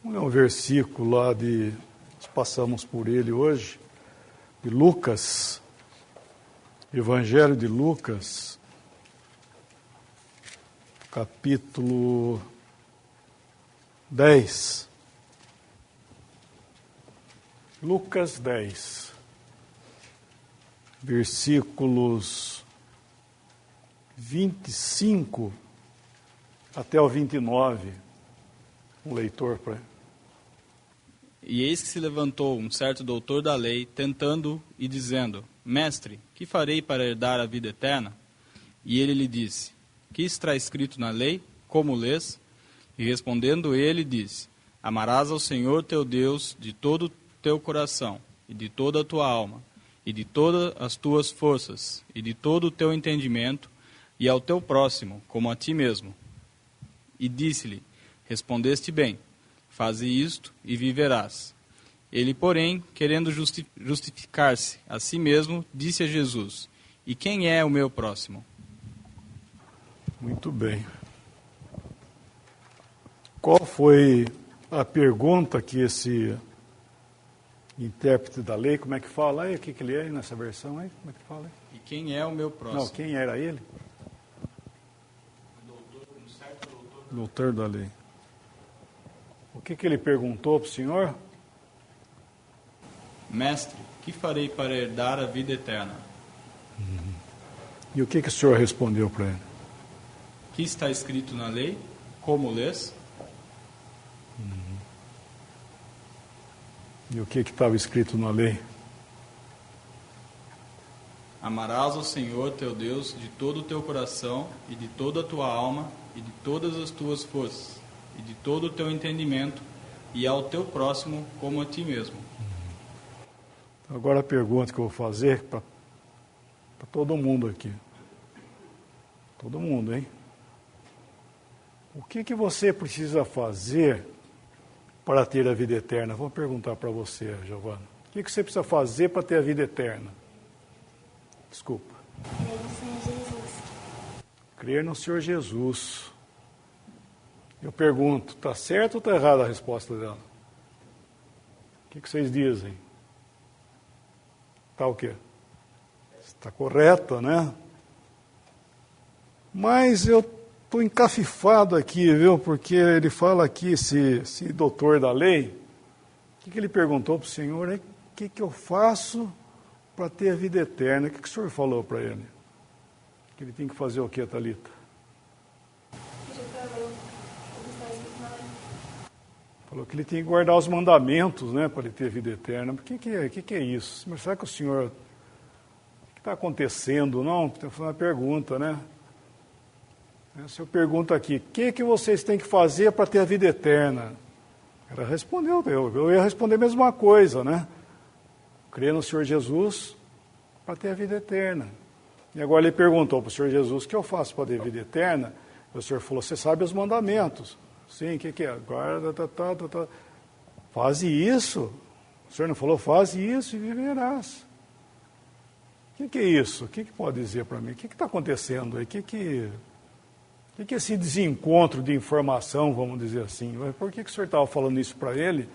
É um versículo lá nós passamos por ele hoje, de Lucas, Evangelho de Lucas, capítulo 10. Lucas 10, versículos 25 até o 29. Um leitor para... E eis que se levantou um certo doutor da lei, tentando e dizendo: Mestre, que farei para herdar a vida eterna? E ele lhe disse: Que está escrito na lei? Como lês? E respondendo ele, disse: Amarás ao Senhor teu Deus de todo o teu coração, e de toda a tua alma, e de todas as tuas forças, e de todo o teu entendimento, e ao teu próximo, como a ti mesmo. E disse-lhe: Respondeste bem, faze isto e viverás. Ele, porém, querendo justificar-se a si mesmo, disse a Jesus: E quem é o meu próximo? Muito bem. Qual foi a pergunta que esse intérprete da lei, como é que fala aí? O que ele é aí nessa versão aí? Como é que fala aí? E quem é o meu próximo? Não, quem era ele? Doutor da lei. O que ele perguntou para o senhor? Mestre, que farei para herdar a vida eterna? E o que o senhor respondeu para ele? Que está escrito na lei? Como lês? E o que estava escrito na lei? Amarás ao Senhor teu Deus de todo o teu coração, e de toda a tua alma, e de todas as tuas forças, e de todo o teu entendimento, e ao teu próximo como a ti mesmo. Agora a pergunta que eu vou fazer para todo mundo aqui. Todo mundo, hein? O que você precisa fazer para ter a vida eterna? Vou perguntar para você, Giovana. O que você precisa fazer para ter a vida eterna? Desculpa. Crer no Senhor Jesus. Crer no Senhor Jesus. Eu pergunto, está certo ou está errada a resposta dela? O que vocês dizem? Está o quê? Está correta, né? Mas eu estou encafifado aqui, viu? Porque ele fala aqui, esse doutor da lei, o que ele perguntou para o senhor? O que eu faço para ter a vida eterna? O que o senhor falou para ele? Que ele tem que fazer o quê, Thalita? Falou que ele tem que guardar os mandamentos, né, para ele ter vida eterna. Mas o que é isso? Mas será que o senhor... O que está acontecendo? Não, tem uma pergunta, né? Se eu pergunto aqui, o que vocês têm que fazer para ter a vida eterna? Ela respondeu, eu ia responder a mesma coisa, né? Crer no Senhor Jesus para ter a vida eterna. E agora ele perguntou para o Senhor Jesus, o que eu faço para ter a vida eterna? E o Senhor falou, você sabe os mandamentos. Sim, o que é? Guarda, Faze isso. O Senhor não falou, faze isso e viverás. O que é isso? O que pode dizer para mim? O que está acontecendo aí? O que é esse desencontro de informação, vamos dizer assim? Por que o senhor estava falando isso para ele?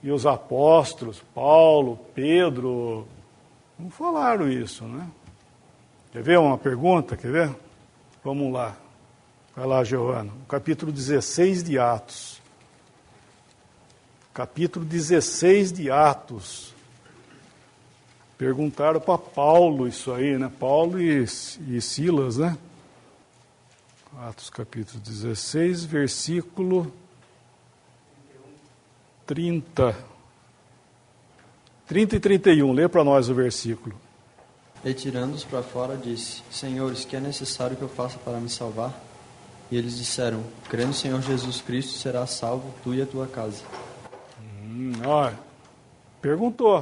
E os apóstolos, Paulo, Pedro, não falaram isso, né? Quer ver uma pergunta? Quer ver? Vamos lá. Vai lá, Giovana. Capítulo 16 de Atos. Capítulo 16 de Atos. Perguntaram para Paulo isso aí, né? Paulo e Silas, né? Atos capítulo 16, versículo 30. 30 e 31, lê para nós o versículo. E tirando-os para fora, disse: Senhores, que é necessário que eu faça para me salvar? E eles disseram: Crê no Senhor Jesus Cristo, serás salvo, tu e a tua casa. Perguntou: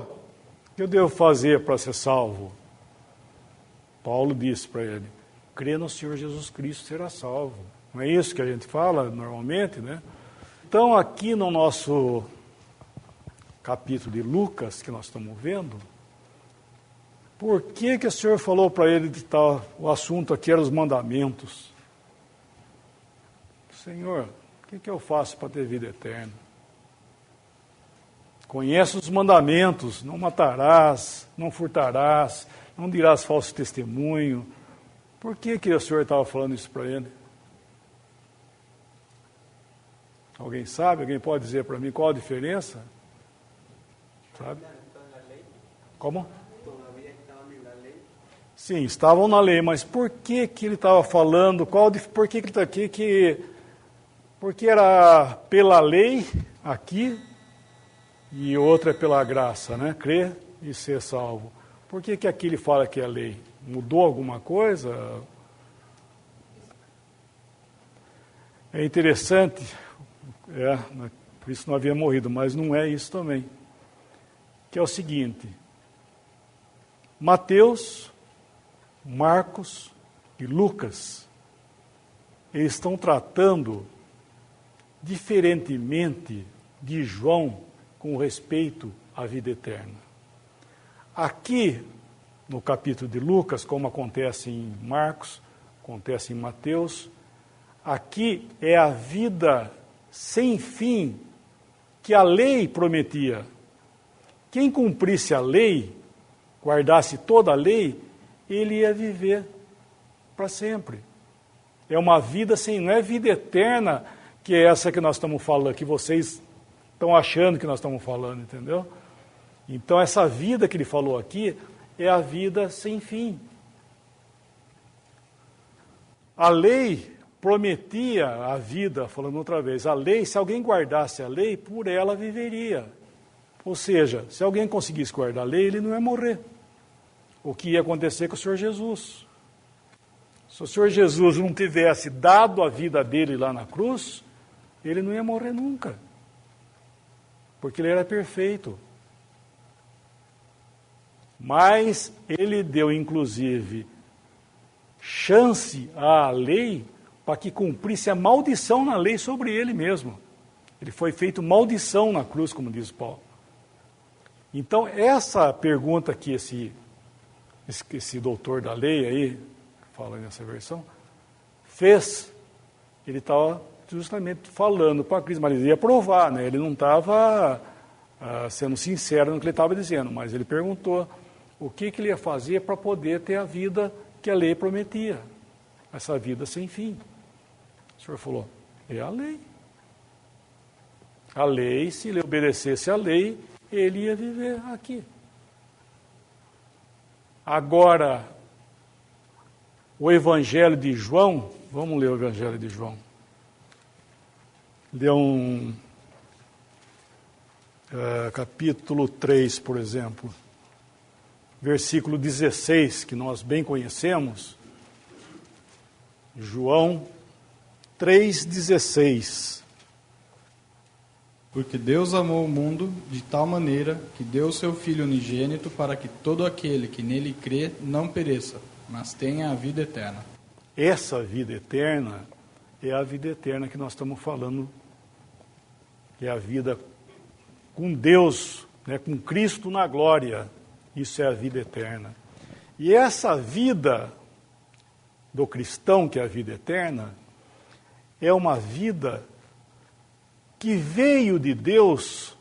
o que eu devo fazer para ser salvo? Paulo disse para ele: crê no Senhor Jesus Cristo, será salvo. Não é isso que a gente fala normalmente, né? Então, aqui no nosso capítulo de Lucas, que nós estamos vendo, por que o Senhor falou para ele de tal, o assunto aqui era os mandamentos? Senhor, O que eu faço para ter vida eterna? Conhece os mandamentos, não matarás, não furtarás, não dirás falso testemunho. Por que o Senhor estava falando isso para ele? Alguém sabe? Alguém pode dizer para mim qual a diferença? Sabe? Como? Sim, estavam na lei, mas por que ele estava falando? Por que ele está aqui? Porque era pela lei aqui e outra é pela graça, né? Crer e ser salvo. Por que aqui ele fala que é lei? Mudou alguma coisa? É interessante, por isso não havia morrido, mas não é isso também. Que é o seguinte, Mateus, Marcos e Lucas, eles estão tratando diferentemente de João com respeito à vida eterna. Aqui, no capítulo de Lucas, como acontece em Marcos, acontece em Mateus, aqui é a vida sem fim que a lei prometia. Quem cumprisse a lei, guardasse toda a lei, ele ia viver para sempre. É uma vida sem, não é vida eterna, que é essa que nós estamos falando, que vocês estão achando que nós estamos falando, entendeu? Então, essa vida que ele falou aqui é a vida sem fim. A lei prometia a vida, falando outra vez, a lei, se alguém guardasse a lei, por ela viveria. Ou seja, se alguém conseguisse guardar a lei, ele não ia morrer. O que ia acontecer com o Senhor Jesus? Se o Senhor Jesus não tivesse dado a vida dele lá na cruz, ele não ia morrer nunca. Porque ele era perfeito. Mas ele deu, inclusive, chance à lei para que cumprisse a maldição na lei sobre ele mesmo. Ele foi feito maldição na cruz, como diz Paulo. Então, essa pergunta que esse doutor da lei aí, fala nessa versão, fez, ele estava justamente falando para Cristo, mas ele ia provar, né? Ele não estava sendo sincero no que ele estava dizendo, mas ele perguntou o que ele ia fazer para poder ter a vida que a lei prometia, essa vida sem fim. O Senhor falou, é a lei. A lei, se ele obedecesse a lei, ele ia viver aqui. Agora, o Evangelho de João, vamos ler o Evangelho de João. Lê capítulo 3, por exemplo, versículo 16, que nós bem conhecemos. João 3,16. Porque Deus amou o mundo de tal maneira que deu o seu Filho unigênito para que todo aquele que nele crê não pereça, mas tenha a vida eterna. Essa vida eterna é a vida eterna que nós estamos falando, que é a vida com Deus, né, com Cristo na glória. Isso é a vida eterna. E essa vida do cristão, que é a vida eterna, é uma vida que veio de Deus,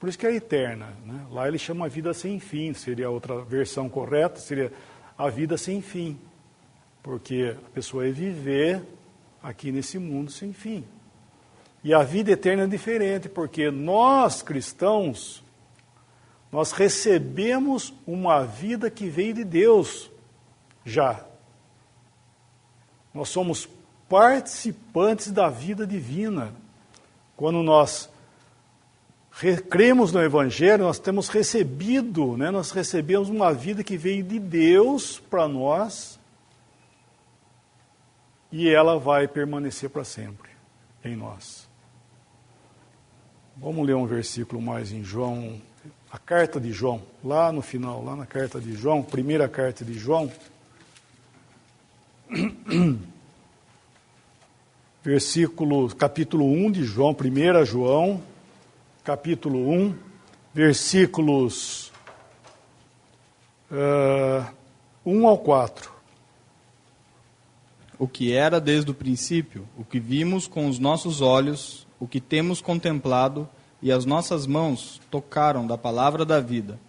por isso que é eterna, né? Lá ele chama a vida sem fim, seria a outra versão correta, seria a vida sem fim, porque a pessoa ia viver aqui nesse mundo sem fim. E a vida eterna é diferente, porque nós cristãos, nós recebemos uma vida que veio de Deus já. Nós somos participantes da vida divina. Quando nós cremos no Evangelho, nós temos recebido, né, nós recebemos uma vida que veio de Deus para nós e ela vai permanecer para sempre em nós. Vamos ler um versículo mais em João, a carta de João, lá no final, lá na carta de João, primeira carta de João. Capítulo 1 de João, 1 João, capítulo 1, versículos 1 ao 4. o que era desde o princípio, o que vimos com os nossos olhos, o que temos contemplado, e as nossas mãos tocaram da palavra da vida.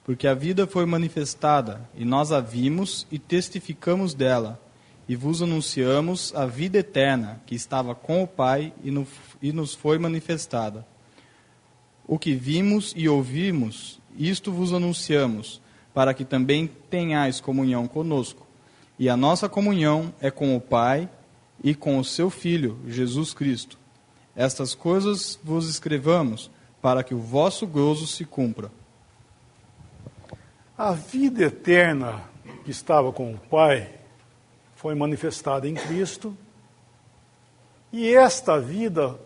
Porque a vida foi manifestada, e nós a vimos e testificamos dela, e vos anunciamos a vida eterna, que estava com o Pai e nos foi manifestada. O que vimos e ouvimos, isto vos anunciamos, para que também tenhais comunhão conosco. E a nossa comunhão é com o Pai e com o seu Filho, Jesus Cristo. Estas coisas vos escrevamos, para que o vosso gozo se cumpra. A vida eterna que estava com o Pai foi manifestada em Cristo, e esta vida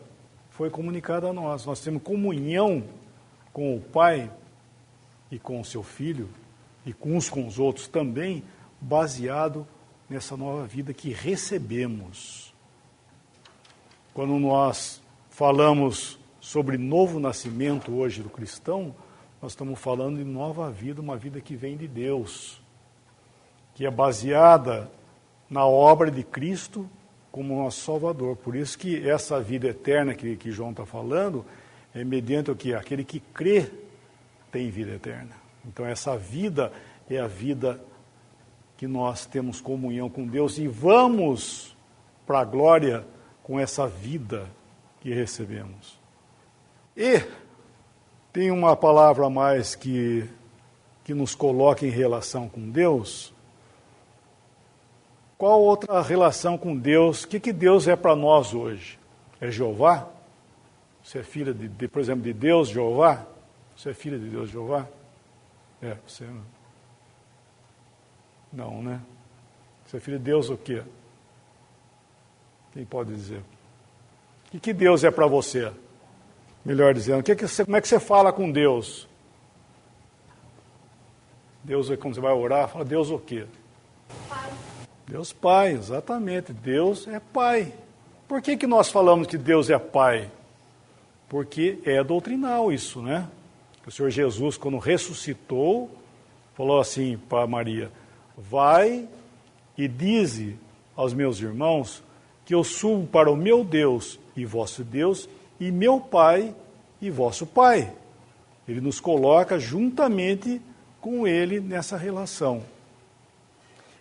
foi comunicada a nós. Nós temos comunhão com o Pai e com o seu Filho, e com os outros também, baseado nessa nova vida que recebemos. Quando nós falamos sobre novo nascimento hoje do cristão, nós estamos falando de nova vida, uma vida que vem de Deus, que é baseada na obra de Cristo como nosso Salvador. Por isso que essa vida eterna que João está falando é mediante o que? Aquele que crê tem vida eterna. Então essa vida é a vida que nós temos comunhão com Deus e vamos para a glória com essa vida que recebemos. E tem uma palavra a mais que nos coloca em relação com Deus. Qual outra relação com Deus? O que Deus é para nós hoje? É Jeová? Você é filha, por exemplo, de Deus, Jeová? Você é filha de Deus, Jeová? Você não, né? Você é filho de Deus o quê? Quem pode dizer? O que Deus é para você? Melhor dizendo, como é que você fala com Deus? Deus, quando você vai orar, fala Deus o quê? Pai. Deus Pai, exatamente. Deus é Pai. Por que nós falamos que Deus é Pai? Porque é doutrinal isso, né? O Senhor Jesus, quando ressuscitou, falou assim para Maria: vai e dize aos meus irmãos que eu subo para o meu Deus e vosso Deus, e meu Pai e vosso Pai. Ele nos coloca juntamente com Ele nessa relação.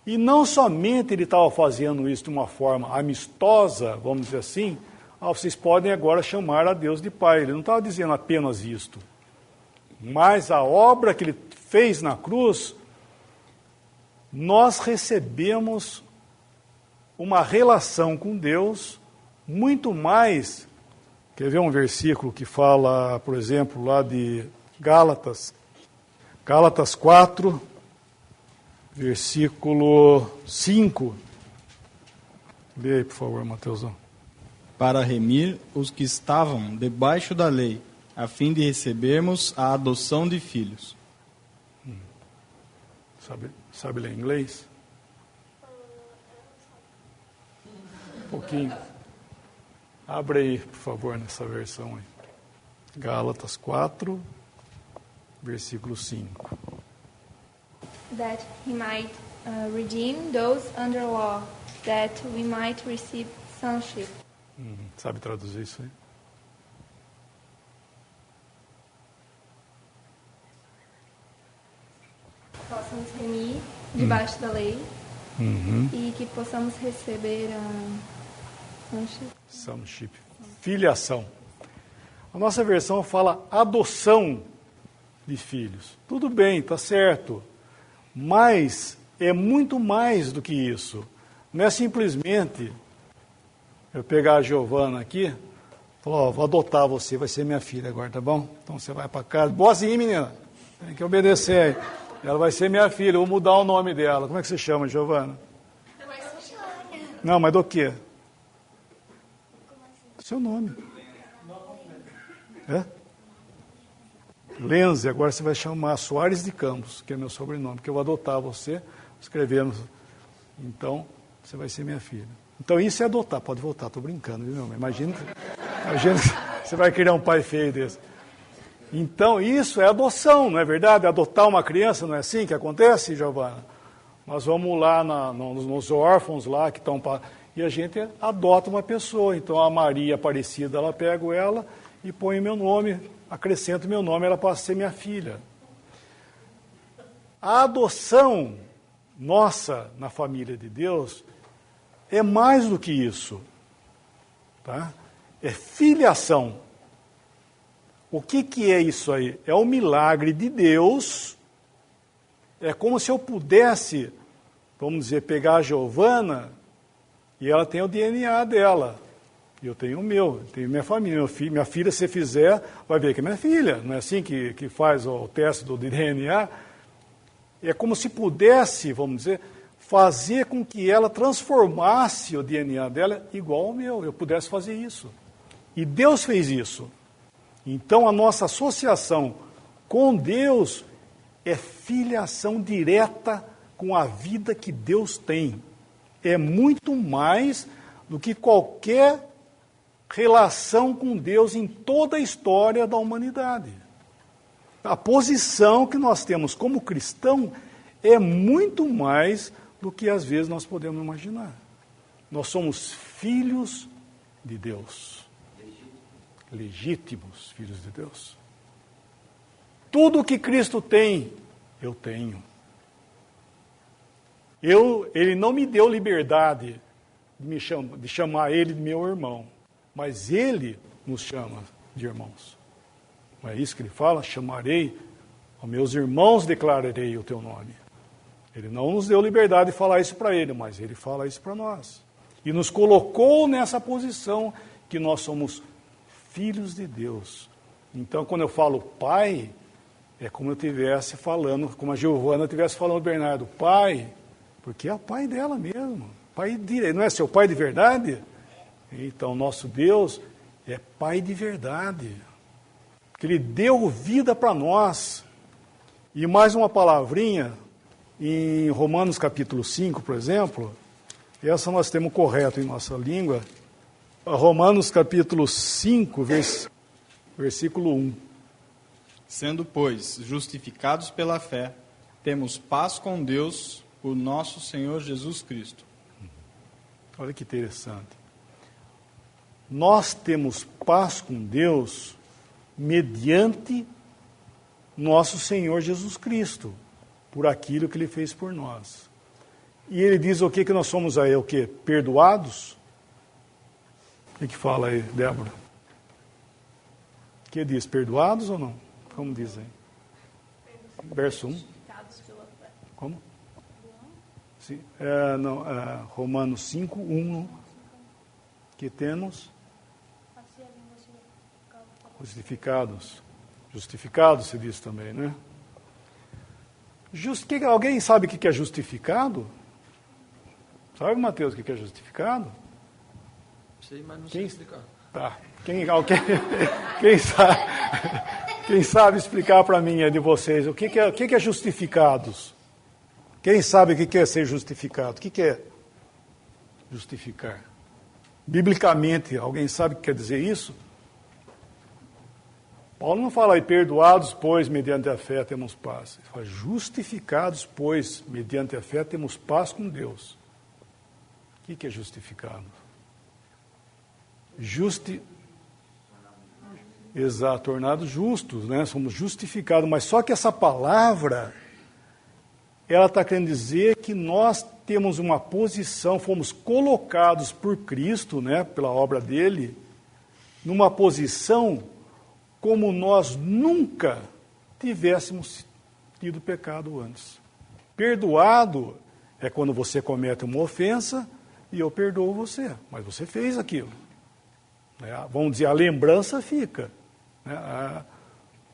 E não somente Ele estava fazendo isso de uma forma amistosa, vamos dizer assim, vocês podem agora chamar a Deus de Pai. Ele não estava dizendo apenas isto. Mas a obra que Ele fez na cruz, nós recebemos uma relação com Deus muito mais. Quer ver um versículo que fala, por exemplo, lá de Gálatas 4, versículo 5. Lê aí, por favor, Mateusão. Para remir os que estavam debaixo da lei, a fim de recebermos a adoção de filhos. Sabe ler inglês? Um pouquinho. Abre aí, por favor, nessa versão aí. Gálatas 4, versículo 5. That he might redeem those under law, that we might receive sonship. Sabe traduzir isso aí? Possamos remir debaixo da lei e que possamos receber a Sonship. Filiação. A nossa versão fala adoção de filhos. Tudo bem, está certo. Mas é muito mais do que isso. Não é simplesmente eu pegar a Giovana aqui, falar, vou adotar você, vai ser minha filha agora, tá bom? Então você vai para casa. Boazinha, menina. Tem que obedecer aí. Ela vai ser minha filha, eu vou mudar o nome dela. Como é que você chama, Giovana? Não, mas do quê? Seu nome. É? Lenze, agora você vai chamar Soares de Campos, que é meu sobrenome, porque eu vou adotar você, escrevemos. Então, você vai ser minha filha. Então, isso é adotar, pode voltar, estou brincando, viu, meu irmão? Imagina que você vai criar um pai feio desse. Então, isso é adoção, não é verdade? Adotar uma criança, não é assim que acontece, Giovana? Nós vamos lá nos órfãos lá que estão... E a gente adota uma pessoa. Então a Maria Aparecida, ela pega ela e põe meu nome, acrescenta meu nome, ela passa a ser minha filha. A adoção nossa na família de Deus é mais do que isso. Tá? É filiação. O que é isso aí? É o milagre de Deus. É como se eu pudesse, vamos dizer, pegar a Giovana e ela tem o DNA dela. Eu tenho o meu, tenho minha família. Minha filha, se fizer, vai ver que é minha filha. Não é assim que faz o teste do DNA? É como se pudesse, vamos dizer, fazer com que ela transformasse o DNA dela igual ao meu. Eu pudesse fazer isso. E Deus fez isso. Então, a nossa associação com Deus é filiação direta com a vida que Deus tem. É muito mais do que qualquer relação com Deus em toda a história da humanidade. A posição que nós temos como cristão é muito mais do que às vezes nós podemos imaginar. Nós somos filhos de Deus. Legítimos filhos de Deus. Tudo o que Cristo tem, eu tenho. Ele não me deu liberdade de chamar ele de meu irmão, mas ele nos chama de irmãos. Não é isso que ele fala? Chamarei, aos meus irmãos declararei o teu nome. Ele não nos deu liberdade de falar isso para ele, mas ele fala isso para nós. E nos colocou nessa posição que nós somos filhos de Deus. Então, quando eu falo pai, é como eu estivesse falando, como a Giovana estivesse falando do Bernardo, pai, porque é o pai dela mesmo. Pai direito, não é seu pai de verdade? Então, nosso Deus é pai de verdade. Que ele deu vida para nós. E mais uma palavrinha, em Romanos capítulo 5, por exemplo, essa nós temos correto em nossa língua, Romanos capítulo 5, versículo 1. Sendo, pois, justificados pela fé, temos paz com Deus por nosso Senhor Jesus Cristo. Olha que interessante. Nós temos paz com Deus mediante nosso Senhor Jesus Cristo, por aquilo que Ele fez por nós. E Ele diz o que nós somos aí, o quê? Perdoados? O que fala aí, Débora? O que diz? Perdoados ou não? Como diz aí? Verso 1. Como? Sim, Romanos 5, 1. Que temos? Justificados. Justificados se diz também, né? Alguém sabe o que é justificado? Sabe, Mateus, o que é justificado? Sei, mas não sei explicar. Tá. Quem sabe explicar para mim, de vocês, o que é justificados? Quem sabe o que é ser justificado? O que é justificar? Biblicamente, alguém sabe o que quer dizer isso? Paulo não fala aí, perdoados, pois, mediante a fé temos paz. Ele fala, justificados, pois, mediante a fé temos paz com Deus. O que é justificado? Exato, tornados justos, né? Somos justificados, mas só que essa palavra, ela está querendo dizer que nós temos uma posição, fomos colocados por Cristo, né, pela obra dele, numa posição como nós nunca tivéssemos tido pecado antes. Perdoado é quando você comete uma ofensa e eu perdoo você, mas você fez aquilo. Vamos dizer, a lembrança fica.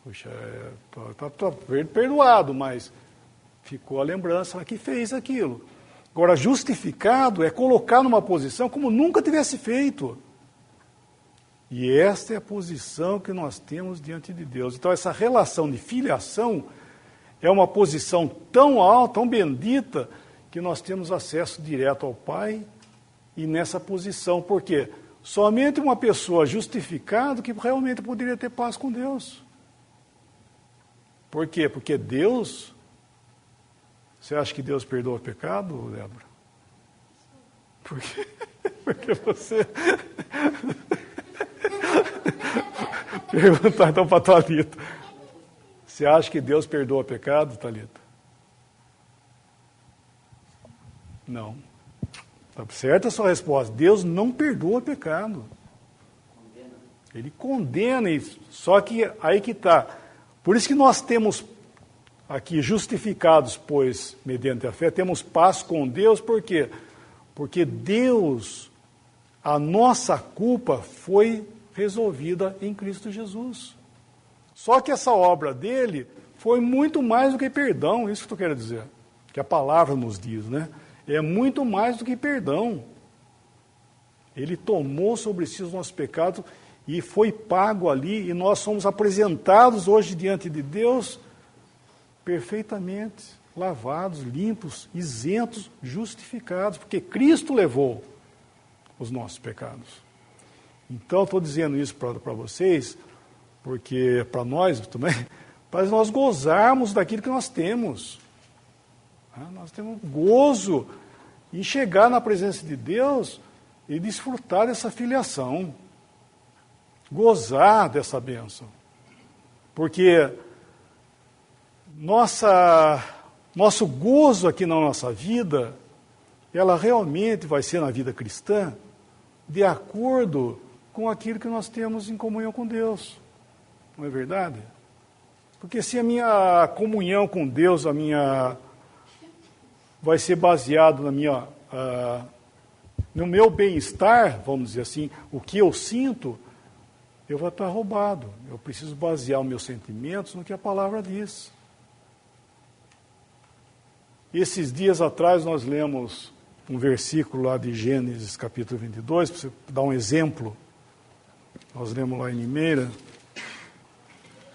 Puxa, está perdoado, mas ficou a lembrança que fez aquilo. Agora, justificado é colocar numa posição como nunca tivesse feito. E esta é a posição que nós temos diante de Deus. Então, essa relação de filiação é uma posição tão alta, tão bendita, que nós temos acesso direto ao Pai e nessa posição. Por quê? Somente uma pessoa justificada que realmente poderia ter paz com Deus. Por quê? Porque Deus Você acha que Deus perdoa o pecado, Débora? Por quê? Porque você... Perguntar então para a Thalita. Você acha que Deus perdoa o pecado, Thalita? Não. Está certa a sua resposta. Deus não perdoa o pecado. Ele condena isso. Só que aí que está. Por isso que nós temos aqui justificados, pois, mediante a fé, temos paz com Deus. Por quê? Porque Deus, a nossa culpa foi resolvida em Cristo Jesus. Só que essa obra dele foi muito mais do que perdão, isso que eu quero dizer, que a palavra nos diz, né? É muito mais do que perdão. Ele tomou sobre si os nossos pecados e foi pago ali, e nós somos apresentados hoje diante de Deus perfeitamente lavados, limpos, isentos, justificados, porque Cristo levou os nossos pecados. Então, estou dizendo isso para vocês, porque para nós também, para nós gozarmos daquilo que nós temos. Nós temos gozo em chegar na presença de Deus e desfrutar dessa filiação, gozar dessa bênção. Porque nosso gozo aqui na nossa vida, ela realmente vai ser na vida cristã de acordo com aquilo que nós temos em comunhão com Deus. Não é verdade? Porque se a minha comunhão com Deus, vai ser baseado no meu bem-estar, vamos dizer assim, o que eu sinto, eu vou estar roubado. Eu preciso basear os meus sentimentos no que a palavra diz. Esses dias atrás nós lemos um versículo lá de Gênesis capítulo 22, para você dar um exemplo. Nós lemos lá em Limeira,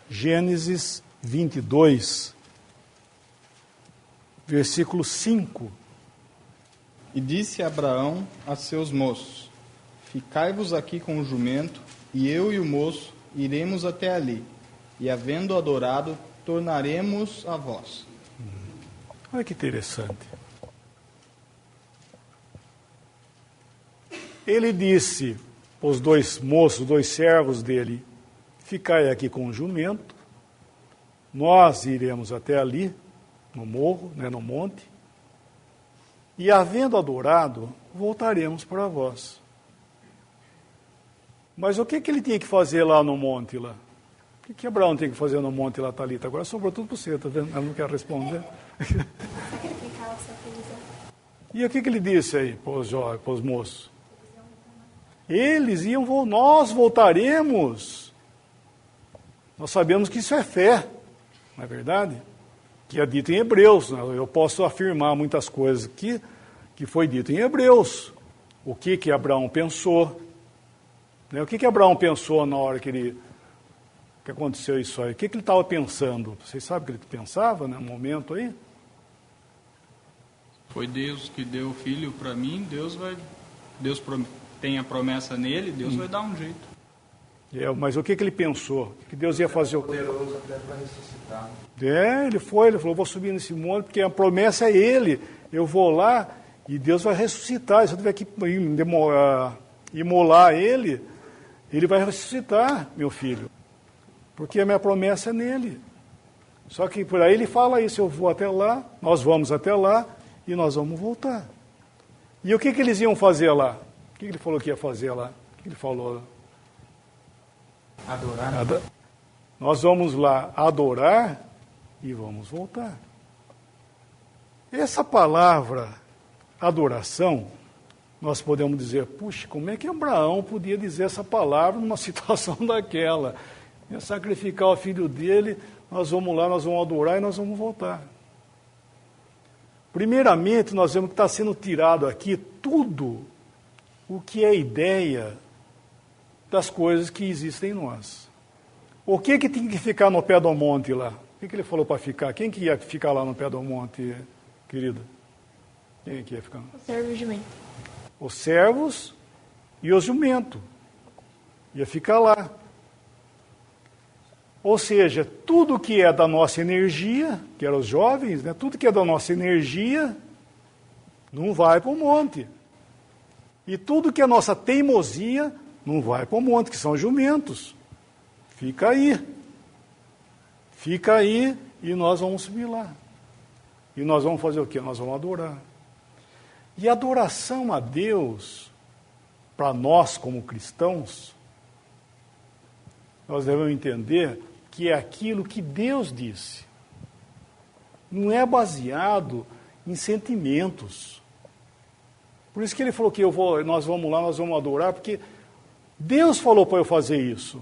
Gênesis 22, versículo 5. E disse Abraão a seus moços: Ficai-vos aqui com o jumento, e eu e o moço iremos até ali, e havendo adorado, tornaremos a vós. Olha que interessante. Ele disse aos dois moços, dois servos dele: Ficai aqui com o jumento, nós iremos até ali, no morro, no monte, e havendo adorado, voltaremos para vós. Mas o que ele tinha que fazer lá no monte lá? O que Abraão tem que fazer no monte lá, Thalita? Agora sobrou tudo para você, tá vendo? Ela não quer responder. Sacrificar o seu filho. E o que ele disse aí para os moços? Eles iam, nós voltaremos. Nós sabemos que isso é fé, não é verdade? Que é dito em Hebreus. Né? Eu posso afirmar muitas coisas que foi dito em Hebreus. O que Abraão pensou? Né? O que Abraão pensou na hora que aconteceu isso aí? O que ele estava pensando? Vocês sabem o que ele pensava no momento aí? Foi Deus que deu o filho para mim, Deus tem a promessa nele, Deus vai dar um jeito. Mas o que ele pensou? Que Deus ia fazer o quê? Poderoso até para ressuscitar. Ele falou, vou subir nesse monte, porque a promessa é ele. Eu vou lá e Deus vai ressuscitar. Se eu tiver que imolar ele vai ressuscitar, meu filho. Porque a minha promessa é nele. Só que por aí ele fala isso, eu vou até lá, nós vamos até lá e nós vamos voltar. E o que eles iam fazer lá? O que ele falou que ia fazer lá? O que ele falou? Adorar. Nós vamos lá adorar e vamos voltar. Essa palavra adoração, nós podemos dizer, puxa, como é que Abraão podia dizer essa palavra numa situação daquela? Ia sacrificar o filho dele, nós vamos lá, nós vamos adorar e nós vamos voltar. Primeiramente, nós vemos que está sendo tirado aqui tudo o que é ideia das coisas que existem em nós. O que tem que ficar no pé do monte lá? O que ele falou para ficar? Quem que ia ficar lá no pé do monte, querida? Quem que ia ficar? O servo e o jumento. Os servos e os jumentos. Ia ficar lá. Ou seja, tudo que é da nossa energia, que eram os jovens, né? Tudo que é da nossa energia não vai para o monte. E tudo que é nossa teimosia não vai para o monte, que são jumentos. Fica aí. Fica aí e nós vamos subir lá. E nós vamos fazer o quê? Nós vamos adorar. E a adoração a Deus, para nós como cristãos, nós devemos entender que é aquilo que Deus disse. Não é baseado em sentimentos. Por isso que ele falou que nós vamos lá, nós vamos adorar, porque Deus falou para eu fazer isso.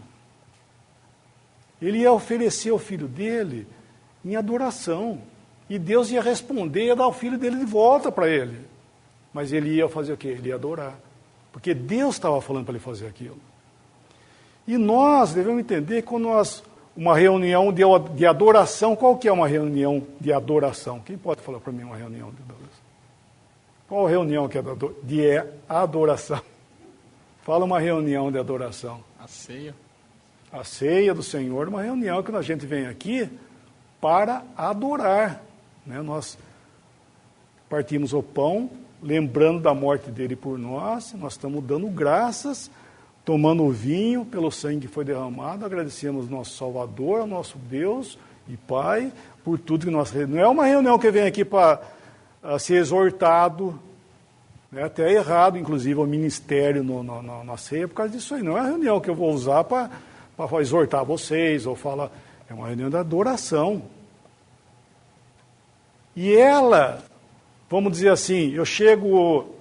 Ele ia oferecer o filho dele em adoração. E Deus ia responder, ia dar o filho dele de volta para ele. Mas ele ia fazer o quê? Ele ia adorar. Porque Deus estava falando para ele fazer aquilo. E nós devemos entender que quando uma reunião de adoração, qual que é uma reunião de adoração? Quem pode falar para mim uma reunião de adoração? Qual reunião que é de adoração? Fala uma reunião de adoração. A ceia. A ceia do Senhor, uma reunião que a gente vem aqui para adorar. Né? Nós partimos o pão, lembrando da morte dele por nós estamos dando graças, tomando o vinho pelo sangue que foi derramado, agradecemos ao nosso Salvador, ao nosso Deus e Pai, por tudo que nós... Não é uma reunião que vem aqui para ser exortado, né? Até é errado, inclusive, o ministério na ceia por causa disso aí. Não é uma reunião que eu vou usar para exortar vocês, ou falar... É uma reunião de adoração. E ela, vamos dizer assim, eu chego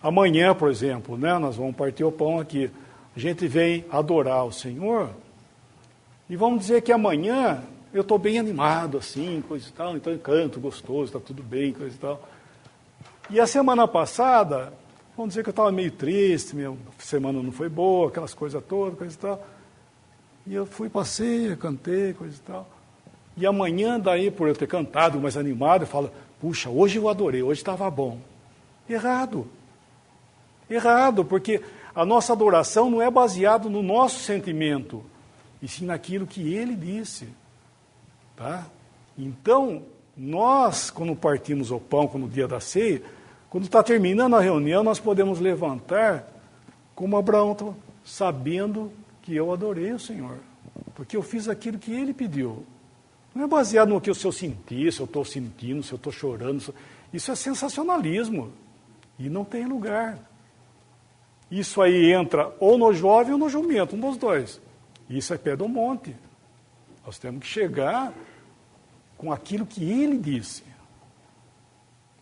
amanhã, por exemplo, né? Nós vamos partir o pão aqui. A gente vem adorar o Senhor, e vamos dizer que amanhã eu estou bem animado, assim, coisa e tal, então eu canto gostoso, está tudo bem, coisa e tal. E a semana passada, vamos dizer que eu estava meio triste, minha semana não foi boa, aquelas coisas todas, coisa e tal. E eu fui, passei, cantei, coisa e tal. E amanhã, daí, por eu ter cantado mais animado, eu falo, puxa, hoje eu adorei, hoje estava bom. Errado. Errado, porque a nossa adoração não é baseada no nosso sentimento, e sim naquilo que ele disse. Tá? Então, nós, quando partimos o pão, no dia da ceia, quando está terminando a reunião, nós podemos levantar, como Abraão, sabendo que eu adorei o Senhor, porque eu fiz aquilo que ele pediu. Não é baseado no que eu senti, se eu estou sentindo, se eu estou chorando. Isso é sensacionalismo. E não tem lugar. Isso aí entra ou no jovem ou no jumento, um dos dois. Isso é pé do monte. Nós temos que chegar com aquilo que ele disse.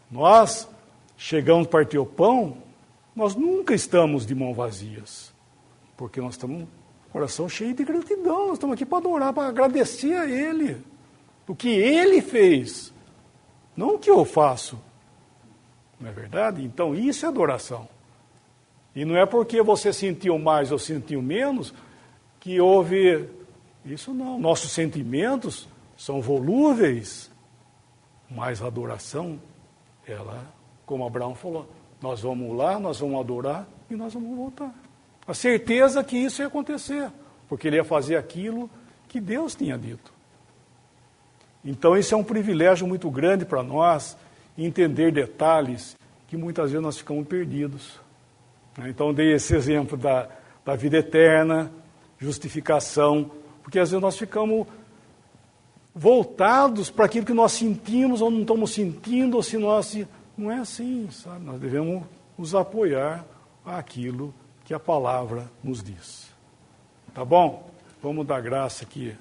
Nós chegamos a partir o pão, nós nunca estamos de mãos vazias. Porque nós estamos com o coração cheio de gratidão. Nós estamos aqui para adorar, para agradecer a ele. O que ele fez, não o que eu faço. Não é verdade? Então, isso é adoração. E não é porque você sentiu mais ou sentiu menos que houve... Isso não. Nossos sentimentos são volúveis, mas a adoração, ela, como Abraão falou, nós vamos lá, nós vamos adorar e nós vamos voltar. A certeza que isso ia acontecer, porque ele ia fazer aquilo que Deus tinha dito. Então, isso é um privilégio muito grande para nós, entender detalhes que muitas vezes nós ficamos perdidos. Então, dei esse exemplo da vida eterna, justificação, porque às vezes nós ficamos voltados para aquilo que nós sentimos ou não estamos sentindo, ou se nós... Não é assim, sabe? Nós devemos nos apoiar àquilo que a palavra nos diz. Tá bom? Vamos dar graça aqui